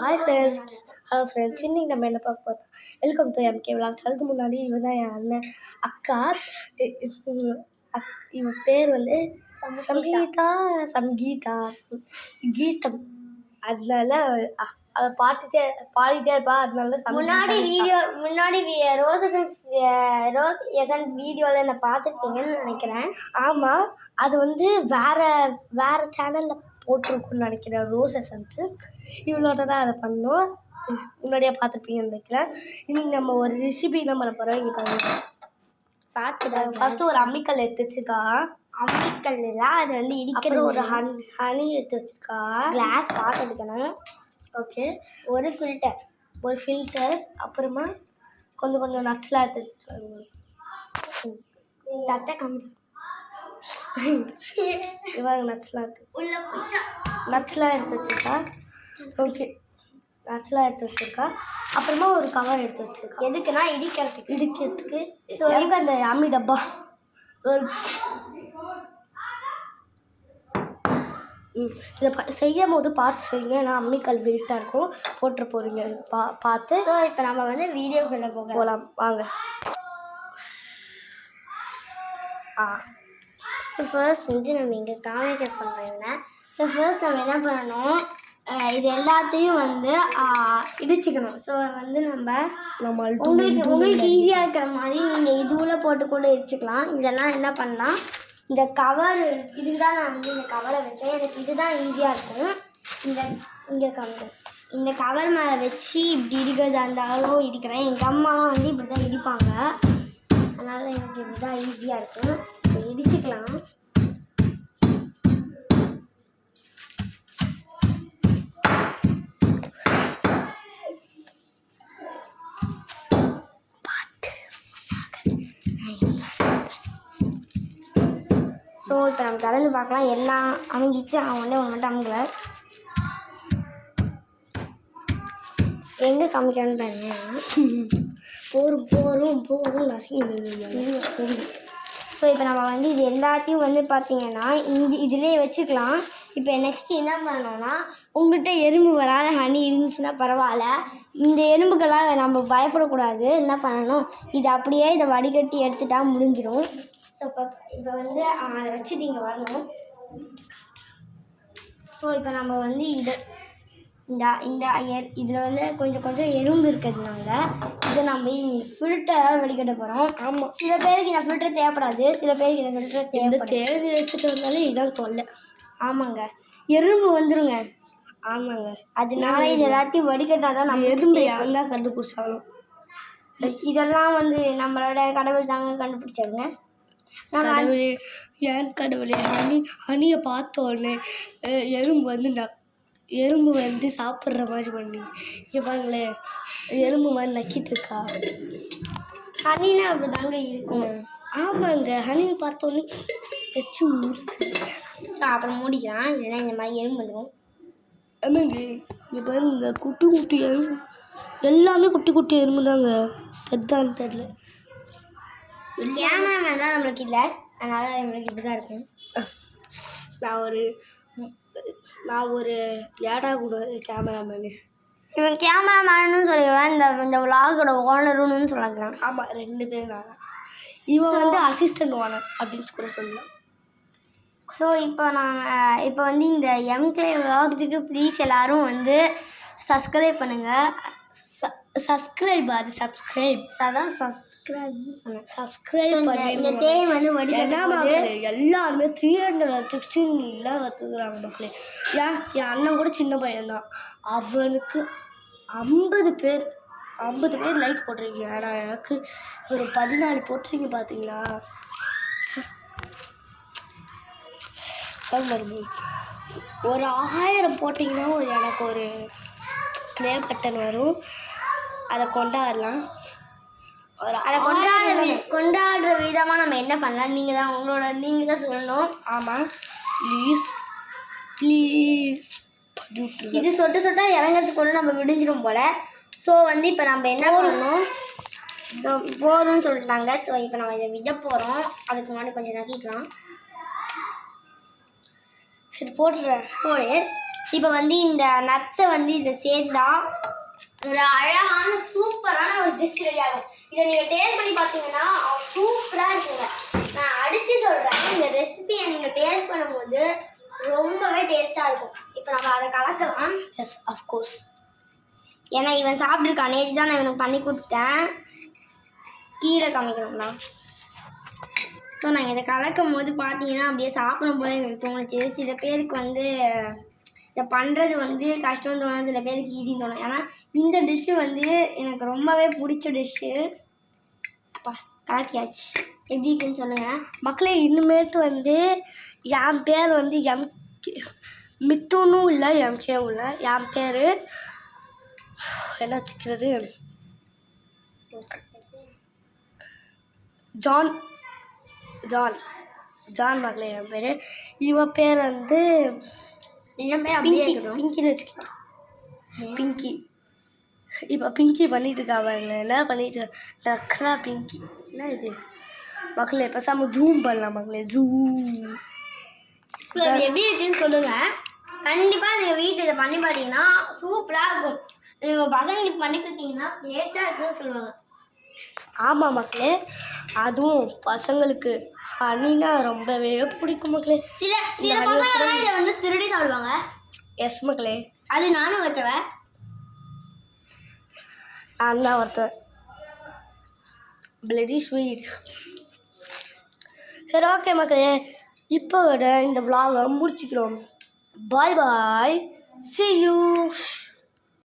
Hi friends, hello friends. இன்னைக்கு நம்ம என்ன பார்க்க போகிறோம்? Welcome to MK vlogs. அதுக்கு முன்னாடி இவன் தான் என் அண்ணன் அக்கா. இவன் பேர் வந்து சங்கீதா கீதம். அதனால அவள் பாடிட்டே இருப்பா. அதனால முன்னாடி ரோஸ் எசன்ஸ் வீடியோவில் என்ன பார்த்துருக்கீங்கன்னு நினைக்கிறேன். ஆமாம், அது வந்து வேற சேனலில் போட்டிருக்குன்னு நினைக்கிறேன். ரோஸ் எசன்ஸு இவளோட தான் அதை பண்ணோம். முன்னாடியே பார்த்துருப்பீங்கன்னு நினைக்கிறேன். இன்னைக்கு நம்ம ஒரு ரெசிபி தான் பண்ண போகிறோம். இங்கே பார்த்துதான் ஃபஸ்ட்டு ஒரு அம்மிக்கல் எடுத்து வச்சுருக்கா. அம்மிக்கல் தான் அது வந்து இடிக்கிற ஒரு ஹனி எடுத்து வச்சுருக்கா. கிளாஸ் பார்த்து எடுக்கணும். ஓகே, ஒரு ஃபில்டர் அப்புறமா கொஞ்சம் நட்ஸ்லாம் எடுத்து வச்சுருக்காங்க. தட்டை கம்மி இவங்க நட்ஸ்லாம் எடுத்து வச்சுருக்கா. ஓகே, நட்ஸ்லாம் எடுத்து வச்சுருக்கா. அப்புறமா ஒரு கவர் எடுத்து வச்சுருக்கா. எதுக்குன்னா இடிக்கிறதுக்கு. ஸோ எங்கே அந்த அம்மி டப்பா ஒரு இதை செய்யும் போது பார்த்து செய்யுங்க. ஏன்னா அம்மிக்கல் வெயிட்டாக இருக்கும், போட்டு போகிறீங்க பார்த்து. ஸோ இப்போ நம்ம வந்து வீடியோக்குள்ளே போகலாம் வாங்க. ஸோ ஃபர்ஸ்ட் வந்து நம்ம இங்கே காமிக்க சொல்கிறேன். ஸோ ஃபர்ஸ்ட் நம்ம என்ன பண்ணணும், இது எல்லாத்தையும் வந்து இடிச்சுக்கணும். ஸோ வந்து உங்களுக்கு ஈஸியாக இருக்கிற மாதிரி நீங்கள் இதுவுள்ள போட்டு கூட இடிச்சுக்கலாம். இதெல்லாம் என்ன பண்ணலாம், இந்த கவர் இதுக்கு தான் நான் வந்து இந்த கவரை வச்சேன். எனக்கு இதுதான் ஈஸியாக இருக்கும். இந்த கவர் மேலே வச்சு இப்படி இடிக்கிறதா இருந்தாலும் இடிக்கிறேன். எங்கள் அம்மாலாம் வந்து இப்படி தான் இடிப்பாங்க. அதனால் எனக்கு இதுதான் ஈஸியாக இருக்கும். இப்போ இடிச்சுக்கலாம். ஸோ இப்போ நம்ம கலந்து பார்க்கலாம். எல்லாம் அமுங்கிச்சு, அவன் வந்து அவன் மட்டும் அமுங்கல. எங்கே காமிக்கணும்னு பாருங்க. போரும் நசுங்கி. ஸோ இப்போ நம்ம வந்து இது எல்லாத்தையும் வந்து பார்த்திங்கன்னா இதிலே வச்சுக்கலாம். இப்போ நெக்ஸ்ட்டு என்ன பண்ணணும்னா, உங்கள்கிட்ட எறும்பு வராத ஹனி இருந்துச்சுன்னா பரவாயில்ல. இந்த எறும்புக்கெல்லாம் நம்ம பயப்படக்கூடாது. என்ன பண்ணணும், இதை அப்படியே இதை வடிகட்டி எடுத்துட்டா முடிஞ்சிடும். ஸோ இப்போ வந்து அதை வச்சுட்டு இங்கே வரணும். ஸோ இப்போ நம்ம வந்து இதில் வந்து கொஞ்சம் எறும்பு இருக்கிறதுனால இதை நம்ம ஃபில்டராக வடிகட்ட போகிறோம். ஆமாம், சில பேருக்கு இந்த ஃபில்டர் தேவைப்படாது, சில பேருக்கு இந்த ஃபில்டர் தேவை எடுத்துகிட்டு வந்தாலே இதான் தொல்லை. ஆமாங்க, எறும்பு வந்துருங்க. ஆமாங்க, அதனால இது எல்லாத்தையும் வடிகட்டால் தான் நம்ம எறும்பு யாருந்தான் கண்டுபிடிச்சாலும். இதெல்லாம் வந்து நம்மளோட கடவுள் தாங்க கண்டுபிடிச்சாருங்க. கடவுளே, ஏன் கடவுளே, ஹனியை பார்த்த உடனே எறும்பு வந்து சாப்பிட்ற மாதிரி பண்ணி இங்கே பாருங்களேன், எறும்பு மாதிரி நக்கிட்டு இருக்கா. ஹனினா அப்படி தாங்க இருக்கும். ஆமாங்க, ஹனியை பார்த்த உடனே வச்சு ஊறுது. ஸோ அப்புறம் மூடிக்கலாம், இல்லைன்னா இந்த மாதிரி எறும்பு வந்துடும். ஆமாங்க, இங்கே பாருங்க, குட்டி எறும்பு எல்லாமே குட்டி எறும்பு தாங்க. தெத்தான்னு தெரியல. கேமராமேன் தான் நம்மளுக்கு இல்லை, அதனால் நம்மளுக்கு இப்படி தான் இருக்கும். நான் ஒரு ஏடா கூட கேமராமேனு. இவன் கேமராமேனு சொல்லிக்கலாம், இந்த விலாகோட ஓனருன்னு சொல்லலாம். ஆமாம், 2 பேரும் நான். இவன் வந்து அசிஸ்டன்ட் ஓனர் அப்படின்னு கூட சொல்லலாம். ஸோ இப்போ வந்து இந்த எம்கே விலாக்ஸுக்கு ப்ளீஸ் எல்லோரும் வந்து சப்ஸ்கிரைப் பண்ணுங்கள். சப்ஸ்கிரைப் பண்ணி இந்த தேன் வந்து எல்லாருமே 316 கற்றுக்குறாங்க மக்களே. என் அண்ணன் கூட சின்ன பையன்தான், அவனுக்கு 50 பேர் லைக் போட்டிருக்கீங்க. ஆனால் எனக்கு ஒரு 14 போட்டிருக்கீங்க. பார்த்தீங்களா, ஒரு 1000 போட்டிங்கன்னா எனக்கு ஒரு ப்ளே பட்டன் வரும். அதை கொண்டாடலாம். அதை கொண்டாடுற விதமாக நம்ம என்ன பண்ணலாம், நீங்கள் தான் சொல்லணும். ஆமாம், ப்ளீஸ் இது சொட்டா இறங்கிறதுக்கு கூட நம்ம விடிஞ்சிடும் போல். ஸோ வந்து இப்போ நம்ம என்ன பண்ணணும், ஸோ போகிறோம்னு சொல்லிட்டாங்க. ஸோ இப்போ நம்ம இதை விட போகிறோம். அதுக்கு முன்னாடி கொஞ்சம் நக்கிக்கலாம். சரி, போடுறேன். போடு. இப்போ வந்து இந்த நட்ஸை வந்து இதை சேர்ந்தா ஒரு அழகான சூப்பரான ஒரு டிஷ் ரெடி ஆகும். இதை நீங்கள் டேஸ்ட் பண்ணி பார்த்தீங்கன்னா சூப்பராக இருக்குங்க. நான் அடித்து சொல்கிறேன், இந்த ரெசிபியை நீங்கள் டேஸ்ட் பண்ணும்போது ரொம்பவே டேஸ்ட்டாக இருக்கும். இப்போ நம்ம அதை கலக்கலாம். Yes of course. ஏன்னா இவன் சாப்பிட்ருக்கான், நேற்று தான் நான் இவனுக்கு பண்ணி கொடுத்தேன். கீழே காமிக்கணுங்களா? ஸோ நாங்கள் இதை கலக்கும் போது பார்த்தீங்கன்னா அப்படியே சாப்பிடும் போது எங்களுக்கு தோணுச்சு. சில பேருக்கு வந்து இதை பண்ணுறது வந்து கஷ்டம் தோணும், சில பேருக்கு ஈஸின்னு தோணும். ஏன்னா இந்த டிஷ்ஷு வந்து எனக்கு ரொம்பவே பிடிச்ச டிஷ்ஷு. அப்பா கலக்கியாச்சு, எப்படி இருக்குன்னு சொல்லுங்கள் மக்களே. இனிமேட்டு வந்து என் பேர் வந்து மித்துனும் இல்லை எம்கேவும் இல்லை. என் பேர் என்ன வச்சுக்கிறது, ஜான் ஜான் ஜான் மக்களே என் பேர். இவ பேர் வந்து பிங்கின்னு வச்சுக்கலாம். பிங்கி. இப்போ பிங்கி பண்ணிட்டு இருக்காங்க. என்ன பண்ணிட்டு டக்ரா பிங்கி. என்ன இது மக்களே? பேசாம ஜூம் பண்ணலாம் மக்களே, ஜூம். எப்படி இருக்குன்னு சொல்லுங்கள். கண்டிப்பாக நீங்கள் வீட்டில் இதை பண்ணி பார்த்தீங்கன்னா சூப்பராக இருக்கும். நீங்கள் பசங்களுக்கு பண்ணி கொடுத்தீங்கன்னா டேஸ்ட்டாக இருக்குன்னு சொல்லுவாங்க. ஆமாம் மக்களே, அதுவும் பசங்களுக்கு ஹனினா ரொம்பவே பிடிக்கும் மக்களே. சில பசங்க இதை வந்து திருடி சாப்பிடுவாங்க. எஸ் மக்களே, அது நானும் ஒருத்தவன். நான் தான் ஒருத்தர். Bloody sweet. சரி ஓகே மக்களே, இப்போ விட இந்த vlog முடிச்சுக்கிறோம். Bye bye, see you.